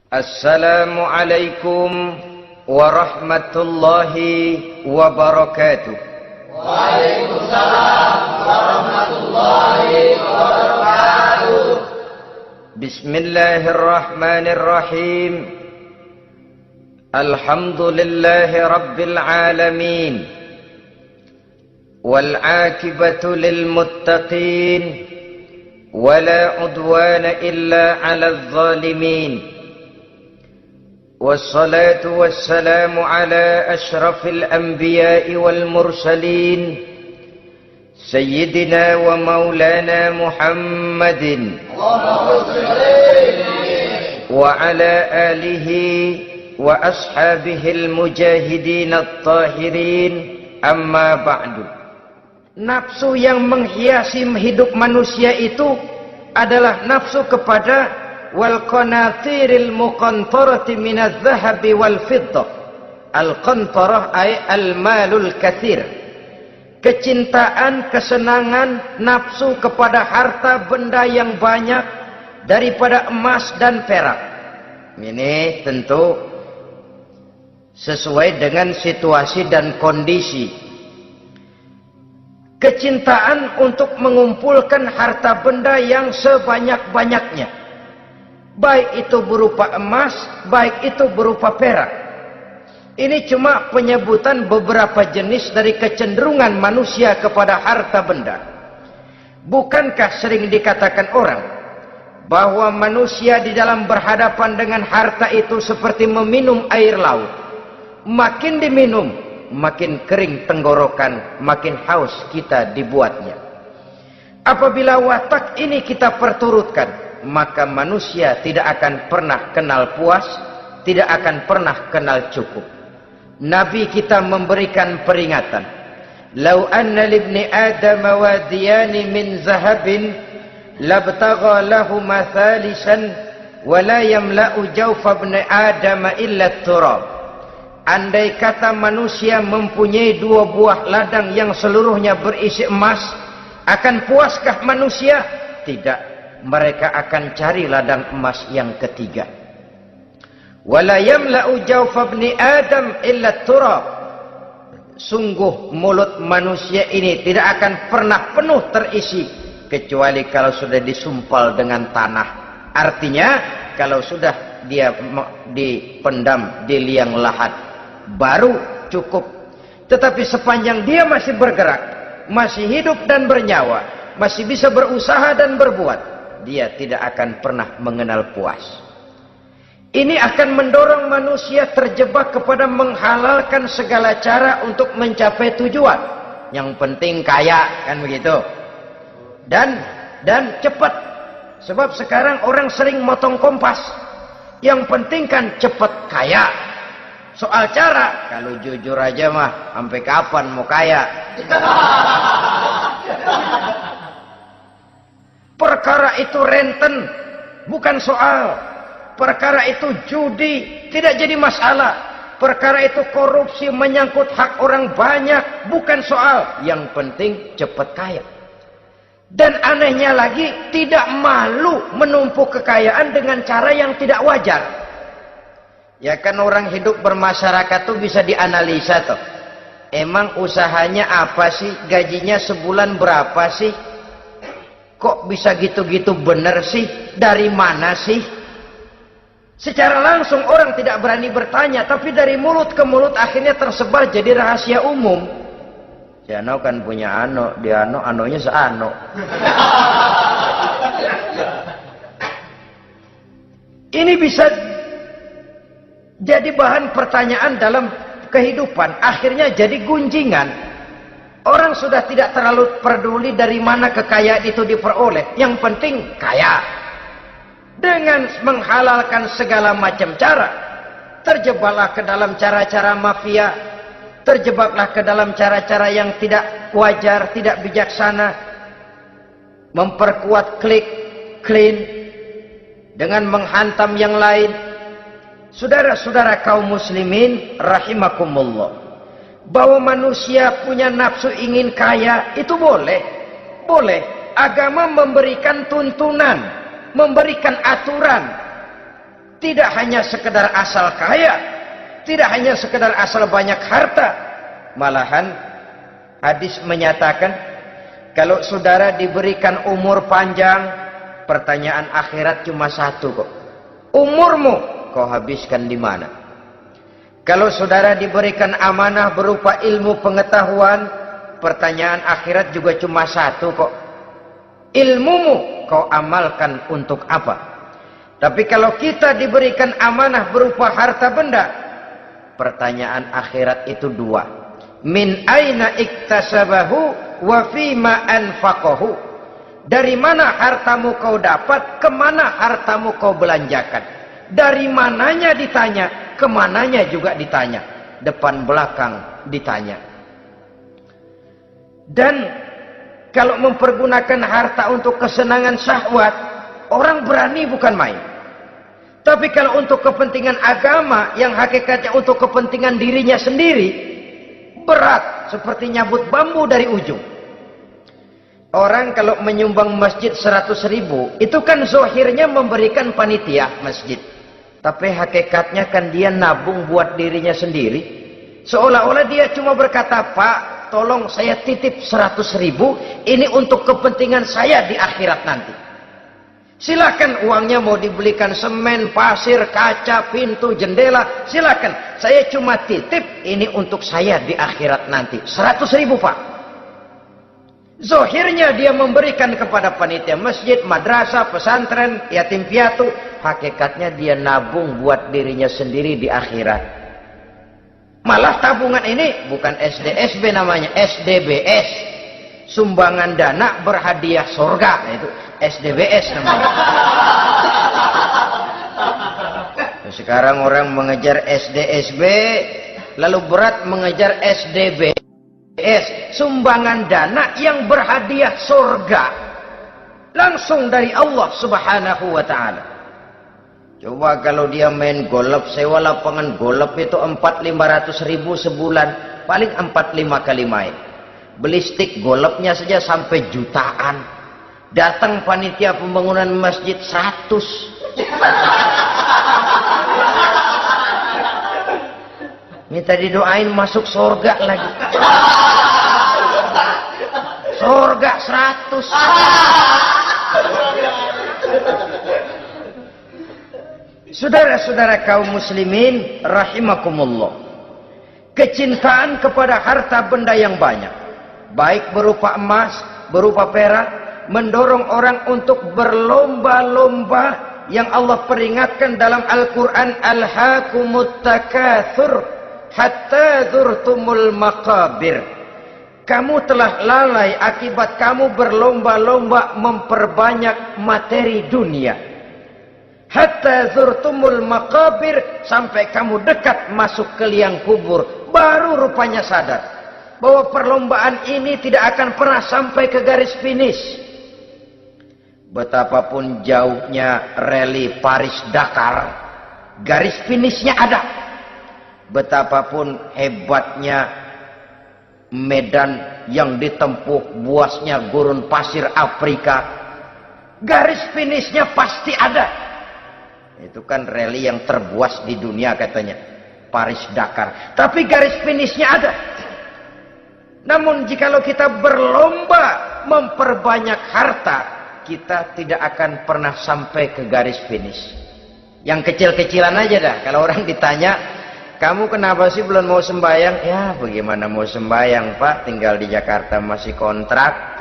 Assalamualaikum warahmatullahi wabarakatuh. Waalaikumsalam warahmatullahi wabarakatuh. Bismillahirrahmanirrahim. Alhamdulillahi rabbil alamin. Wal aqibatu lil muttaqin. Wala udwana illa 'alal zalimin. والصلاة والسلام على أشرف الأنبياء والمرسلين سيدنا ومولانا محمد وعلى آله وأصحابه المجاهدين الطاهرين أما بعد. Nafsu yang menghiasi hidup manusia itu adalah nafsu kepada wal qanatiril muqantarati minadh dhahabi wal fiddah. Al qantarah ay al malul katsir. Kecintaan, kesenangan, nafsu kepada harta benda yang banyak daripada emas dan perak. Ini tentu sesuai dengan situasi dan kondisi. Kecintaan untuk mengumpulkan harta benda yang sebanyak-banyaknya. Baik itu berupa emas, baik itu berupa perak. Ini cuma penyebutan beberapa jenis dari kecenderungan manusia kepada harta benda. Bukankah sering dikatakan orang bahwa manusia di dalam berhadapan dengan harta itu seperti meminum air laut. Makin diminum, makin kering tenggorokan, makin haus kita dibuatnya. Apabila watak ini kita perturutkan, maka manusia tidak akan pernah kenal puas, tidak akan pernah kenal cukup. Nabi kita memberikan peringatan, "Lau anna libni Adam wadiyani min zahabin labtagha lahuma thalisan wa la yamla'u jawfa ibni Adam illa turab." Andai kata manusia mempunyai dua buah ladang yang seluruhnya berisi emas, akan puaskah manusia? Tidak. Mereka akan cari ladang emas yang ketiga. Wala yamla'u jawfa ibni Adam illa turab. Sungguh mulut manusia ini tidak akan pernah penuh terisi kecuali kalau sudah disumpal dengan tanah. Artinya kalau sudah dia dipendam di liang lahat baru cukup. Tetapi sepanjang dia masih bergerak, masih hidup dan bernyawa, masih bisa berusaha dan berbuat, dia tidak akan pernah mengenal puas. Ini akan mendorong manusia terjebak kepada menghalalkan segala cara untuk mencapai tujuan. Yang penting kaya, kan begitu. Dan cepat. Sebab sekarang orang sering motong kompas. Yang penting kan cepat kaya. Soal cara, kalau jujur aja mah, sampai kapan mau kaya? Perkara itu renten, bukan soal. Perkara itu judi, tidak jadi masalah. Perkara itu korupsi menyangkut hak orang banyak, bukan soal. Yang penting cepat kaya. Dan anehnya lagi, tidak malu menumpuk kekayaan dengan cara yang tidak wajar. Ya kan orang hidup bermasyarakat tuh bisa dianalisa tuh. Emang usahanya apa sih? Gajinya sebulan berapa sih? Kok bisa gitu-gitu bener sih? Dari mana sih? Secara langsung orang tidak berani bertanya, tapi dari mulut ke mulut akhirnya tersebar jadi rahasia umum. Si Ano kan punya Ano, di Ano, Anonya seano. Ini bisa jadi bahan pertanyaan dalam kehidupan, akhirnya jadi gunjingan. Orang sudah tidak terlalu peduli dari mana kekayaan itu diperoleh. Yang penting kaya. Dengan menghalalkan segala macam cara. Terjebaklah ke dalam cara-cara mafia. Terjebaklah ke dalam cara-cara yang tidak wajar, tidak bijaksana. Memperkuat klik, clean. Dengan menghantam yang lain. Saudara-saudara kaum muslimin rahimakumullah. Bahwa manusia punya nafsu ingin kaya, itu boleh. Boleh. Agama memberikan tuntunan, memberikan aturan. tidak hanya sekedar asal kaya, tidak hanya sekedar asal banyak harta. Malahan hadis menyatakan, kalau saudara diberikan umur panjang, pertanyaan akhirat cuma satu kok. Umurmu kau habiskan di mana? Kalau saudara diberikan amanah berupa ilmu pengetahuan, pertanyaan akhirat juga cuma satu kok. Ilmumu kau amalkan untuk apa? Tapi kalau kita diberikan amanah berupa harta benda, pertanyaan akhirat itu dua. Min aina iktasabahu wa fima anfaqahu. Dari mana hartamu kau dapat, kemana hartamu kau belanjakan. Dari mananya ditanya, kemananya juga ditanya. Depan belakang ditanya. Dan kalau mempergunakan harta untuk kesenangan syahwat, orang berani bukan main. Tapi kalau untuk kepentingan agama, yang hakikatnya untuk kepentingan dirinya sendiri, berat seperti nyabut bambu dari ujung. Orang kalau menyumbang masjid 100.000, itu kan zohirnya memberikan panitia masjid. Tapi hakikatnya kan dia nabung buat dirinya sendiri. Seolah-olah dia cuma berkata, Pak, tolong saya titip 100.000, ini untuk kepentingan saya di akhirat nanti. Silakan uangnya mau dibelikan semen, pasir, kaca, pintu, jendela, silakan. Saya cuma titip, ini untuk saya di akhirat nanti. 100.000 Pak. Zohirnya dia memberikan kepada panitia masjid, madrasah, pesantren, yatim piatu. Hakikatnya dia nabung buat dirinya sendiri di akhirat. Malah tabungan ini bukan SDSB namanya, SDBS. Sumbangan dana berhadiah surga. Nah, itu SDBS namanya. Sekarang orang mengejar SDSB, lalu berat mengejar SDBS. Sumbangan dana yang berhadiah surga. Langsung dari Allah Subhanahu wa ta'ala. Coba kalau dia main golf, sewa lapangan golf itu 400-500 ribu sebulan. Paling 4-5 kali main. Beli stick golfnya saja sampai jutaan. Datang panitia pembangunan masjid 100. Minta didoain masuk surga lagi. Surga 100. Saudara-saudara kaum muslimin rahimakumullah. Kecintaan kepada harta benda yang banyak, baik berupa emas, berupa perak, mendorong orang untuk berlomba-lomba yang Allah peringatkan dalam Al-Quran, Alhaakumut takatsur hatta zurtumul maqabir. Kamu telah lalai akibat kamu berlomba-lomba memperbanyak materi dunia. Hatta zurtumul maqabir, sampai kamu dekat masuk ke liang kubur, baru rupanya sadar bahwa perlombaan ini tidak akan pernah sampai ke garis finish. Betapapun jauhnya rally Paris-Dakar, garis finishnya ada. Betapapun hebatnya medan yang ditempuh, buasnya gurun pasir Afrika, garis finishnya pasti ada. Itu kan rally yang terbuas di dunia katanya, Paris-Dakar. Tapi garis finishnya ada. Namun jikalau kita berlomba memperbanyak harta, kita tidak akan pernah sampai ke garis finish. Yang kecil-kecilan aja dah. Kalau orang ditanya, kamu kenapa sih belum mau sembahyang? Ya bagaimana mau sembahyang Pak, tinggal di Jakarta masih kontrak.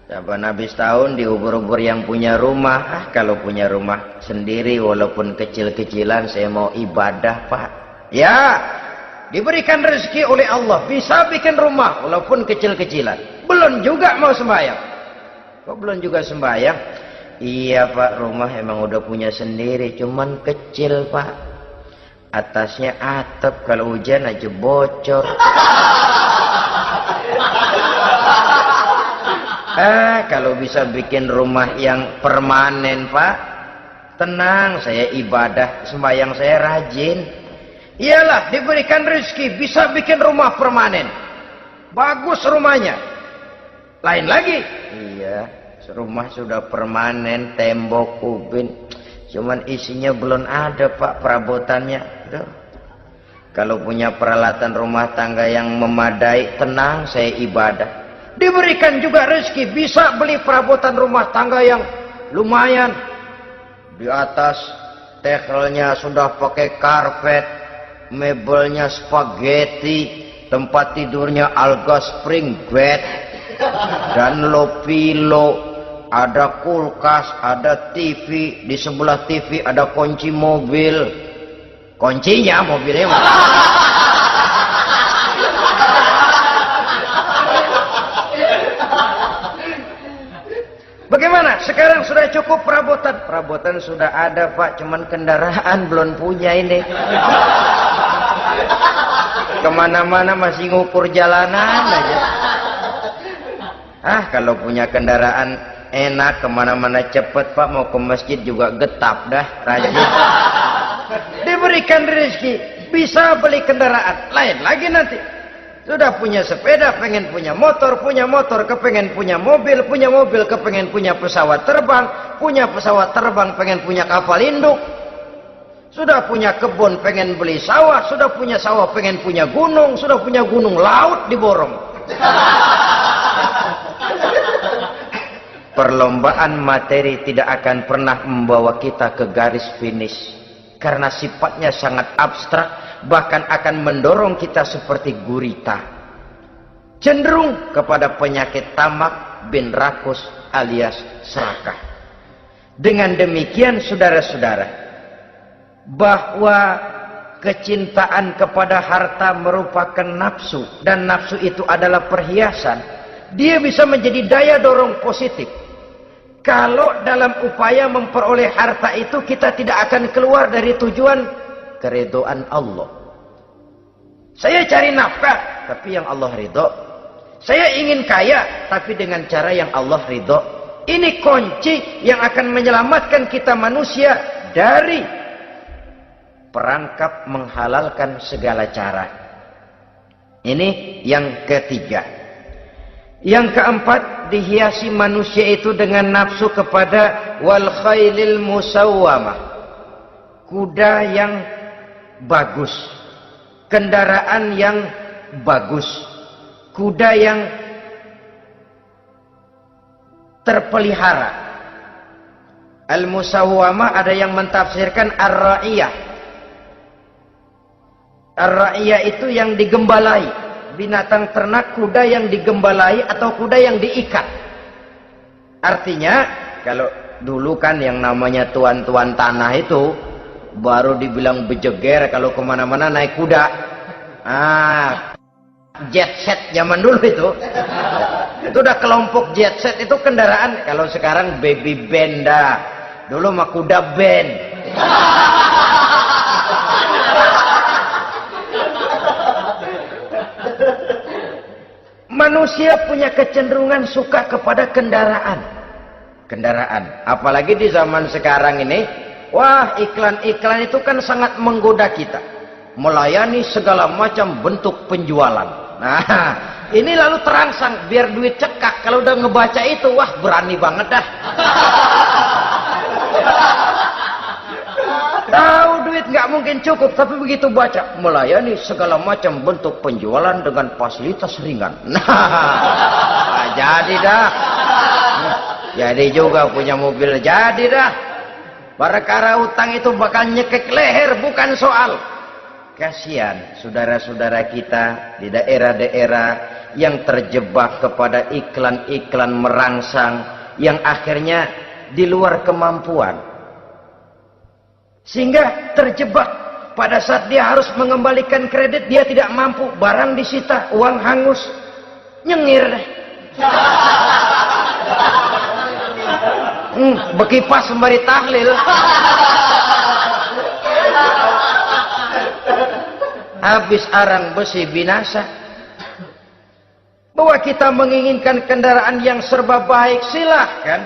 Saban habis tahun diubur-ubur yang punya rumah. Kalau punya rumah sendiri walaupun kecil-kecilan, saya mau ibadah Pak. Ya, diberikan rezeki oleh Allah, bisa bikin rumah walaupun kecil-kecilan. Belum juga mau sembahyang. Kok belum juga sembahyang? Iya Pak, rumah emang udah punya sendiri, cuman kecil Pak. Atasnya atap, kalau hujan aja bocor. Kalau bisa bikin rumah yang permanen Pak, tenang, saya ibadah, sembahyang saya rajin. Iyalah, diberikan rezeki, bisa bikin rumah permanen. Bagus rumahnya. Lain lagi. Iya, rumah sudah permanen, tembok, ubin. Cuman isinya belum ada Pak perabotannya. Tuh. Kalau punya peralatan rumah tangga yang memadai, tenang saya ibadah. Diberikan juga rezeki, bisa beli perabotan rumah tangga yang lumayan. Di atas tehelnya sudah pakai karpet, mebelnya spaghetti, tempat tidurnya alga spring bed, dan low pillow, ada kulkas, ada TV, di sebelah TV ada kunci mobil. Kuncinya mobilnya mana? Bagaimana? Sekarang sudah cukup perabotan? Perabotan sudah ada Pak, cuman kendaraan belum punya ini. Kemana-mana masih ngukur jalanan aja. Kalau punya kendaraan enak, kemana-mana cepet Pak, mau ke masjid juga getap dah, rajin. Diberikan rezeki, bisa beli kendaraan. Lain lagi nanti. Sudah punya sepeda, pengen punya motor, kepengen punya mobil, kepengen punya pesawat terbang, pengen punya kapal induk. Sudah punya kebun, pengen beli sawah, sudah punya sawah, pengen punya gunung, sudah punya gunung, laut diborong. Perlombaan materi tidak akan pernah membawa kita ke garis finish. Karena sifatnya sangat abstrak, bahkan akan mendorong kita seperti gurita. Cenderung kepada penyakit tamak bin rakus alias serakah. Dengan demikian saudara-saudara, bahwa kecintaan kepada harta merupakan nafsu, dan nafsu itu adalah perhiasan, dia bisa menjadi daya dorong positif. Kalau dalam upaya memperoleh harta itu kita tidak akan keluar dari tujuan keridhaan Allah. Saya cari nafkah, tapi yang Allah ridho. Saya ingin kaya, tapi dengan cara yang Allah ridho. Ini kunci yang akan menyelamatkan kita manusia dari perangkap menghalalkan segala cara. Ini yang ketiga. Yang keempat, dihiasi manusia itu dengan nafsu kepada wal khailil musawwamah, kuda yang bagus, kendaraan yang bagus, kuda yang terpelihara. Al musawwamah ada yang mentafsirkan ar-ra'iyah. Ar-ra'iyah itu yang digembalai. Binatang ternak, kuda yang digembalai atau kuda yang diikat. Artinya, kalau dulu kan yang namanya tuan-tuan tanah itu baru dibilang bejeger kalau kemana-mana naik kuda. Jet set zaman dulu itu. Itu udah kelompok jet set, itu kendaraan. Kalau sekarang baby benda. Dulu mah kuda band. Manusia punya kecenderungan suka kepada kendaraan. Apalagi di zaman sekarang ini, wah, iklan-iklan itu kan sangat menggoda kita. Melayani segala macam bentuk penjualan. Nah, ini lalu terangsang biar duit cekak. Kalau udah ngebaca itu, wah, berani banget dah. Tahu duit nggak mungkin cukup, tapi begitu baca melayani segala macam bentuk penjualan dengan fasilitas ringan. Nah, jadi dah. Jadi juga punya mobil, jadi dah. Perkara utang itu bakal nyekek leher, bukan soal. Kasihan saudara-saudara kita di daerah-daerah yang terjebak kepada iklan-iklan merangsang yang akhirnya di luar kemampuan. Sehingga terjebak pada saat dia harus mengembalikan kredit, dia tidak mampu, barang disita, uang hangus, nyengir deh. Bekipas sembari tahlil. Habis arang besi binasa. Bahwa kita menginginkan kendaraan yang serba baik, silahkan.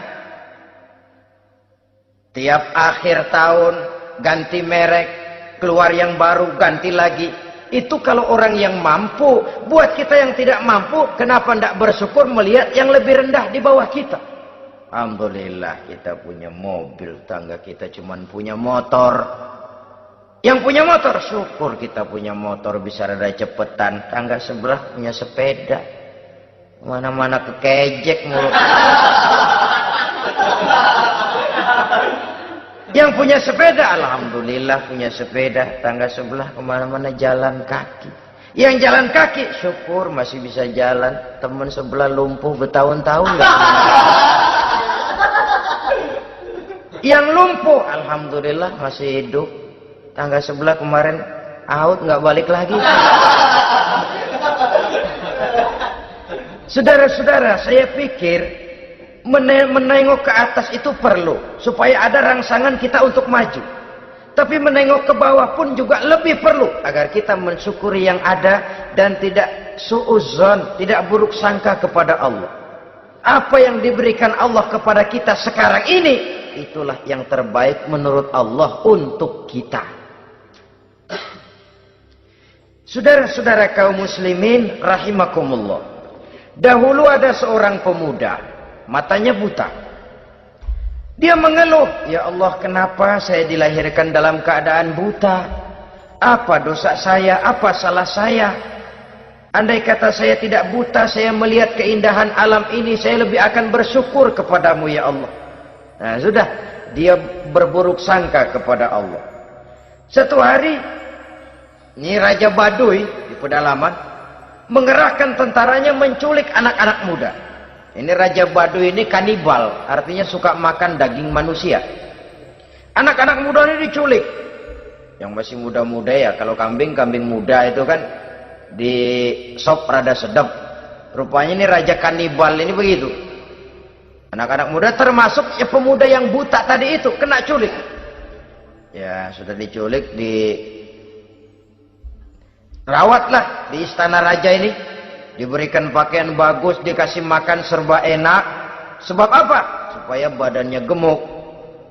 Tiap akhir tahun ganti merek, keluar yang baru, ganti lagi. Itu kalau orang yang mampu. Buat kita yang tidak mampu, kenapa tidak bersyukur melihat yang lebih rendah di bawah kita? Alhamdulillah kita punya mobil, tangga kita cuman punya motor. Yang punya motor, syukur kita punya motor bisa rada cepetan. Tangga sebelah punya sepeda. Mana-mana kekejek mulu. Yang punya sepeda, alhamdulillah punya sepeda. Tangga sebelah kemana-mana jalan kaki. Yang jalan kaki, syukur masih bisa jalan. Teman sebelah lumpuh bertahun-tahun nggak. Yang lumpuh, alhamdulillah masih hidup. Tangga sebelah kemarin out nggak balik lagi. Saudara-saudara, saya pikir menengok ke atas itu perlu supaya ada rangsangan kita untuk maju. Tapi menengok ke bawah pun juga lebih perlu agar kita mensyukuri yang ada dan tidak suudzon, tidak buruk sangka kepada Allah. Apa yang diberikan Allah kepada kita sekarang ini, itulah yang terbaik menurut Allah untuk kita. Saudara-saudara kaum muslimin rahimakumullah. Dahulu ada seorang pemuda, matanya buta. Dia mengeluh, "Ya Allah, kenapa saya dilahirkan dalam keadaan buta? Apa dosa saya? Apa salah saya? Andai kata saya tidak buta, saya melihat keindahan alam ini, saya lebih akan bersyukur kepadamu ya Allah." Nah, sudah, dia berburuk sangka kepada Allah. Satu hari, ini Raja Baduy di pedalaman mengerahkan tentaranya menculik anak-anak muda. Ini Raja Baduy ini kanibal, artinya suka makan daging manusia. Anak-anak muda ini diculik. Yang masih muda-muda ya, kalau kambing muda itu kan di sop rada sedap. Rupanya ini Raja kanibal ini begitu. Anak-anak muda termasuk ya pemuda yang buta tadi itu kena culik. Ya sudah diculik, rawatlah di istana raja ini, diberikan pakaian bagus, dikasih makan serba enak. Sebab apa? Supaya badannya gemuk.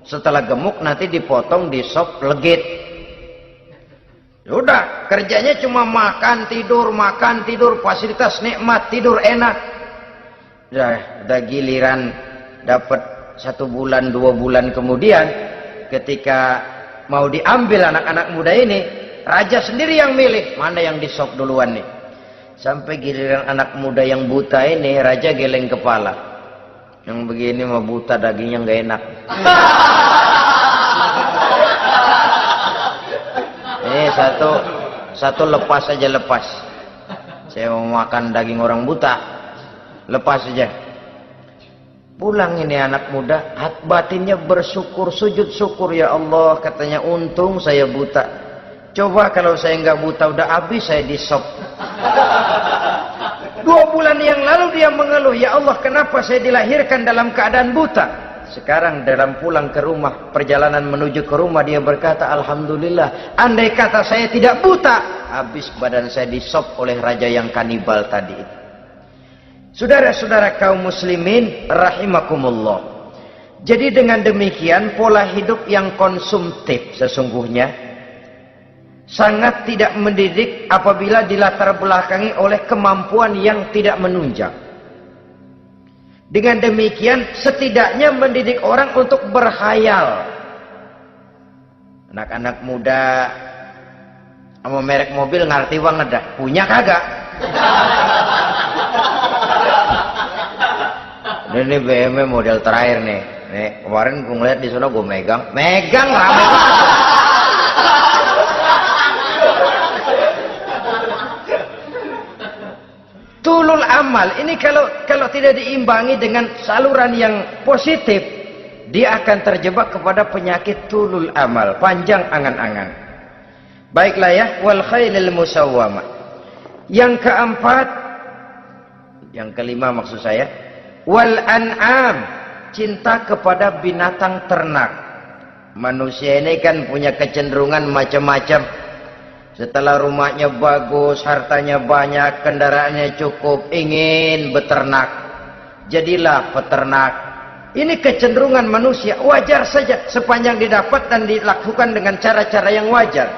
Setelah gemuk nanti dipotong di sop legit. Sudah, kerjanya cuma makan tidur, fasilitas nikmat, tidur enak. Udah giliran dapat 1 bulan 2 bulan kemudian, ketika mau diambil anak-anak muda ini, raja sendiri yang milih mana yang disop duluan nih. Sampai giliran anak muda yang buta ini, raja geleng kepala. Yang begini mah buta, dagingnya nggak enak. Ini satu lepas aja, lepas. Saya mau makan daging orang buta, lepas aja. Pulang ini anak muda, batinnya bersyukur, sujud syukur, ya Allah, katanya untung saya buta. Coba kalau saya nggak buta udah habis saya disop. 2 bulan yang lalu dia mengeluh, "Ya Allah, kenapa saya dilahirkan dalam keadaan buta?" Sekarang dalam pulang ke rumah, perjalanan menuju ke rumah, dia berkata, "Alhamdulillah, andai kata saya tidak buta, habis badan saya disop oleh raja yang kanibal tadi." Saudara-saudara kaum muslimin rahimakumullah. Jadi dengan demikian pola hidup yang konsumtif sesungguhnya sangat tidak mendidik apabila dilatar belakangi oleh kemampuan yang tidak menunjang. Dengan demikian setidaknya mendidik orang untuk berkhayal. Anak-anak muda sama merek mobil ngerti banget dah, punya kagak? Ini BMW model terakhir nih. Nih, kemarin gue ngeliat di sana, gue megang rame banget. Tulul amal ini kalau tidak diimbangi dengan saluran yang positif, dia akan terjebak kepada penyakit tulul amal, panjang angan-angan. Baiklah ya, wal khailil musawwamah. Yang keempat, yang kelima maksud saya, wal an'am, cinta kepada binatang ternak. Manusia ini kan punya kecenderungan macam-macam. Setelah rumahnya bagus, hartanya banyak, kendaraannya cukup, ingin beternak. Jadilah peternak. Ini kecenderungan manusia, wajar saja sepanjang didapat dan dilakukan dengan cara-cara yang wajar.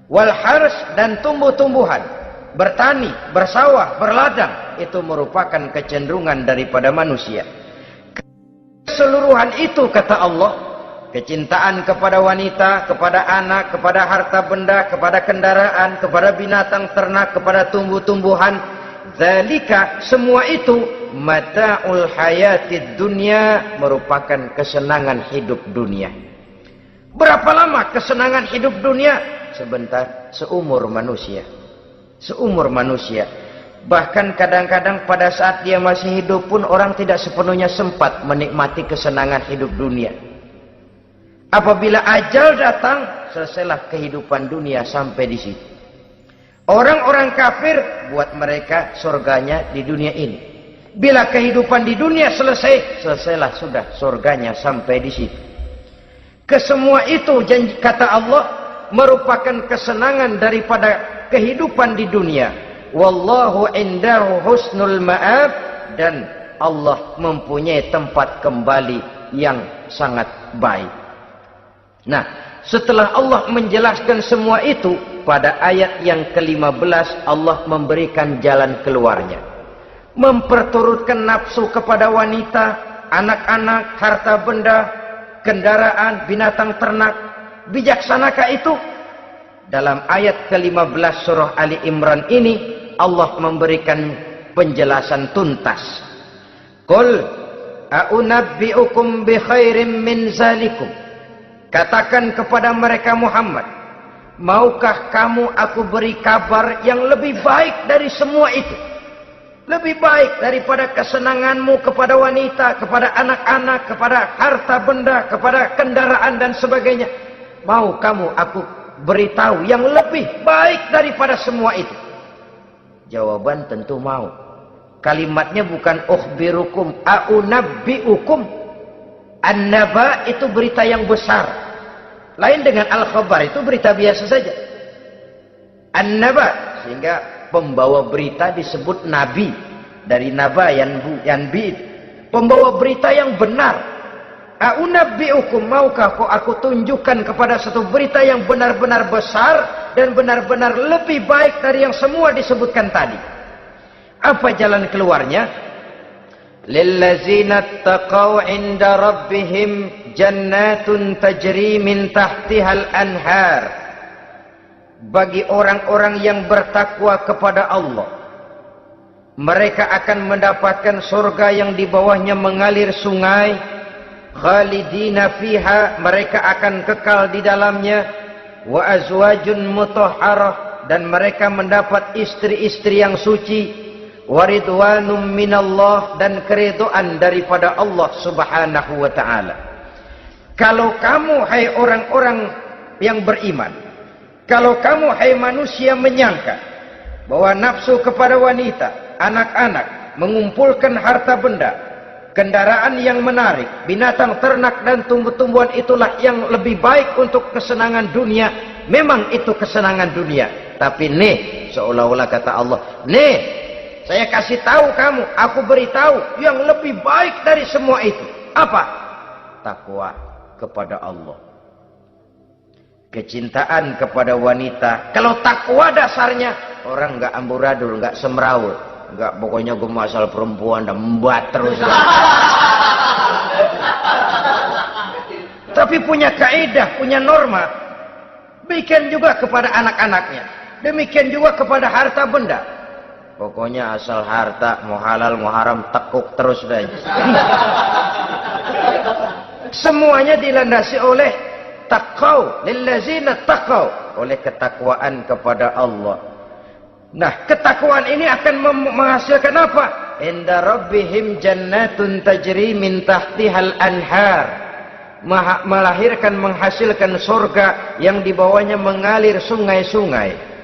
Wal hars, dan tumbuh-tumbuhan, bertani, bersawah, berladang, itu merupakan kecenderungan daripada manusia. Keseluruhan itu kata Allah, kecintaan kepada wanita, kepada anak, kepada harta benda, kepada kendaraan, kepada binatang ternak, kepada tumbuh-tumbuhan, zalika, semua itu mata'ul hayatid dunya, merupakan kesenangan hidup dunia. Berapa lama kesenangan hidup dunia? Sebentar, seumur manusia. Seumur manusia. Bahkan kadang-kadang pada saat dia masih hidup pun orang tidak sepenuhnya sempat menikmati kesenangan hidup dunia. Apabila ajal datang, selesailah kehidupan dunia sampai di situ. Orang-orang kafir, buat mereka surganya di dunia ini. Bila kehidupan di dunia selesai, selesailah sudah surganya sampai di situ. Kesemua itu, kata Allah, merupakan kesenangan daripada kehidupan di dunia. Wallahu indahu husnul ma'ab, dan Allah mempunyai tempat kembali yang sangat baik. Nah, setelah Allah menjelaskan semua itu, pada ayat yang ke-15 Allah memberikan jalan keluarnya. Memperturutkan nafsu kepada wanita, anak-anak, harta benda, kendaraan, binatang ternak. Bijaksanakah itu? Dalam ayat ke-15 surah Ali Imran ini Allah memberikan penjelasan tuntas. Qul a'unabbi'ukum bi khairim min zalikum. Katakan kepada mereka Muhammad, maukah kamu aku beri kabar yang lebih baik dari semua itu? Lebih baik daripada kesenanganmu kepada wanita, kepada anak-anak, kepada harta benda, kepada kendaraan dan sebagainya. Mau kamu aku beritahu yang lebih baik daripada semua itu? Jawaban tentu mau. Kalimatnya bukan ukhbirukum, a'unabbi'ukum. An-naba itu berita yang besar. Lain dengan al-khabar, itu berita biasa saja. An-naba, sehingga pembawa berita disebut nabi. Dari naba yanbi, pembawa berita yang benar. A'unabbi'ukum, maukah kau aku tunjukkan kepada satu berita yang benar-benar besar dan benar-benar lebih baik dari yang semua disebutkan tadi. Apa jalan keluarnya? Lillazina taqaw 'inda rabbihim jannatun tajri min tahtihal anhar. Bagi orang-orang yang bertakwa kepada Allah, mereka akan mendapatkan surga yang di bawahnya mengalir sungai. Khalidina fiha, mereka akan kekal di dalamnya. Wa azwajun mutahharah, dan mereka mendapat istri-istri yang suci. Waridwanum minallah, dan keridhaan daripada Allah subhanahu wa ta'ala. Kalau kamu hai orang-orang yang beriman, kalau kamu hai manusia menyangka bahwa nafsu kepada wanita, anak-anak, mengumpulkan harta benda, kendaraan yang menarik, binatang ternak dan tumbuh-tumbuhan itulah yang lebih baik untuk kesenangan dunia, memang itu kesenangan dunia. Tapi nih, seolah-olah kata Allah, nih, saya kasih tahu kamu, aku beritahu yang lebih baik dari semua itu. Apa? Takwa kepada Allah. Kecintaan kepada wanita. Kalau takwa dasarnya, orang nggak amburadul, nggak semrawut, nggak pokoknya gue asal perempuan dan membuat terus. Tapi punya kaidah, punya norma. Demikian juga kepada anak-anaknya. Demikian juga kepada harta benda. Pokoknya asal harta, mau halal, mau haram, tekuk terus saja. Semuanya dilandasi oleh taqaw, lillazina taqaw, oleh ketakwaan kepada Allah. Nah, ketakwaan ini akan menghasilkan apa? Inda rabbihim jannatun tajri min tahtihal anhar. Melahirkan, menghasilkan surga yang di bawahnya mengalir sungai-sungai.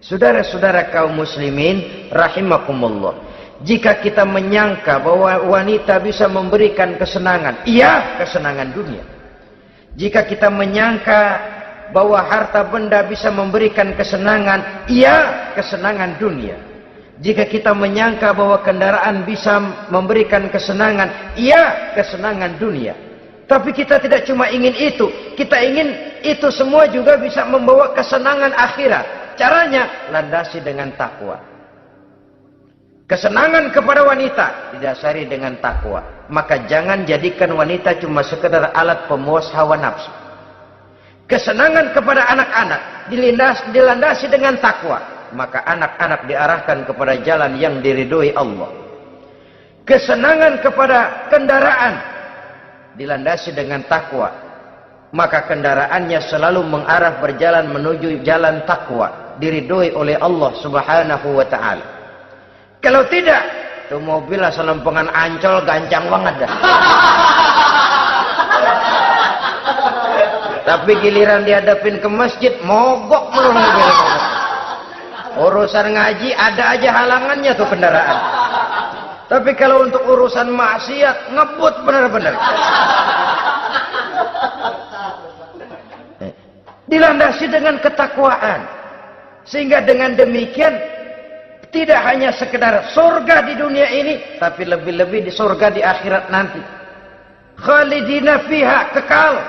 Saudara-saudara kaum muslimin rahimakumullah, jika kita menyangka bahwa wanita bisa memberikan kesenangan, iya, kesenangan dunia. Jika kita menyangka bahwa harta benda bisa memberikan kesenangan, iya, kesenangan dunia. Jika kita menyangka bahwa kendaraan bisa memberikan kesenangan, iya, kesenangan dunia. Tapi kita tidak cuma ingin itu, kita ingin itu semua juga bisa membawa kesenangan akhirat. Caranya landasi dengan takwa. Kesenangan kepada wanita didasari dengan takwa. Maka jangan jadikan wanita cuma sekedar alat pemuas hawa nafsu. Kesenangan kepada anak-anak dilandasi dengan takwa. Maka anak-anak diarahkan kepada jalan yang diridhoi Allah. Kesenangan kepada kendaraan dilandasi dengan takwa. Maka kendaraannya selalu mengarah berjalan menuju jalan takwa, diridhoi oleh Allah Subhanahu wa taala. Kalau tidak, tuh mobil asal lempengan Ancol gancang banget dah. Tapi giliran dihadapin ke masjid, mogok melulu mobil. Urusan ngaji ada aja halangannya tuh kendaraan. Tapi kalau untuk urusan maksiat, ngebut benar-benar. Dilandasi dengan ketakwaan. Sehingga dengan demikian, tidak hanya sekedar surga di dunia ini, tapi lebih-lebih di surga di akhirat nanti. Khalidina fiha, kekal.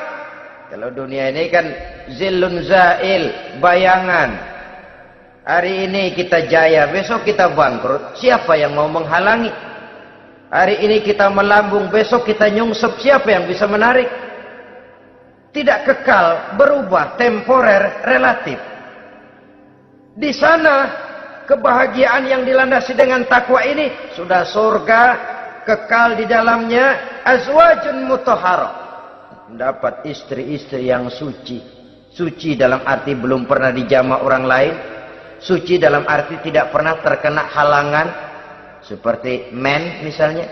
Kalau dunia ini kan zillun zail, bayangan. Hari ini kita jaya, besok kita bangkrut. Siapa yang mau menghalangi? Hari ini kita melambung, besok kita nyungsep. Siapa yang bisa menarik? Tidak kekal, berubah, temporer, relatif. Di sana kebahagiaan yang dilandasi dengan takwa ini sudah surga, kekal di dalamnya, azwajun mutahharah. Dapat istri-istri yang suci. Suci dalam arti belum pernah dijamah orang lain. Suci dalam arti tidak pernah terkena halangan. Seperti men misalnya.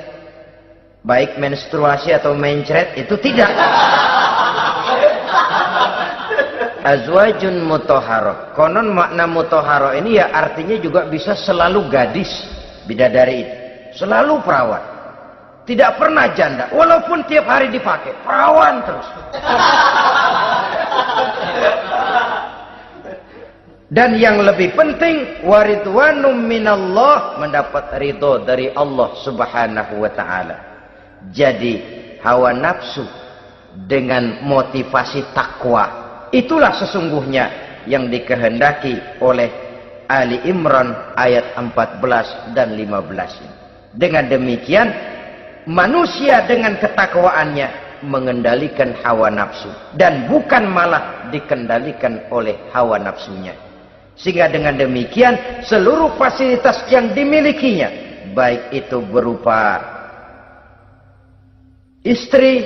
Baik menstruasi atau mencret, itu tidak. Azwajun mutahharah. Konon makna mutahharah ini ya artinya juga bisa selalu gadis. Bidadari itu. Selalu perawan. Tidak pernah janda, walaupun tiap hari dipakai, perawan terus. Dan yang lebih penting, waridwanum minallah, mendapat ridho dari Allah Subhanahu wa taala. Jadi hawa nafsu dengan motivasi takwa, itulah sesungguhnya yang dikehendaki oleh Ali Imran ayat 14 dan 15. Dengan demikian, manusia dengan ketakwaannya mengendalikan hawa nafsu dan bukan malah dikendalikan oleh hawa nafsunya. Sehingga dengan demikian seluruh fasilitas yang dimilikinya, baik itu berupa istri,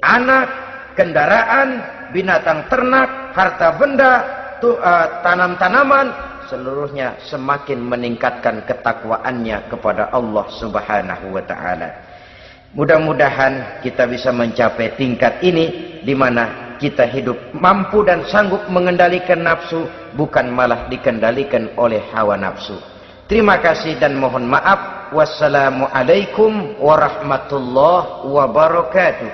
anak, kendaraan, binatang ternak, harta benda, tanam-tanaman, seluruhnya semakin meningkatkan ketakwaannya kepada Allah Subhanahu wa taala. Mudah-mudahan kita bisa mencapai tingkat ini di mana kita hidup mampu dan sanggup mengendalikan nafsu, bukan malah dikendalikan oleh hawa nafsu. Terima kasih dan mohon maaf. Wassalamualaikum warahmatullahi wabarakatuh.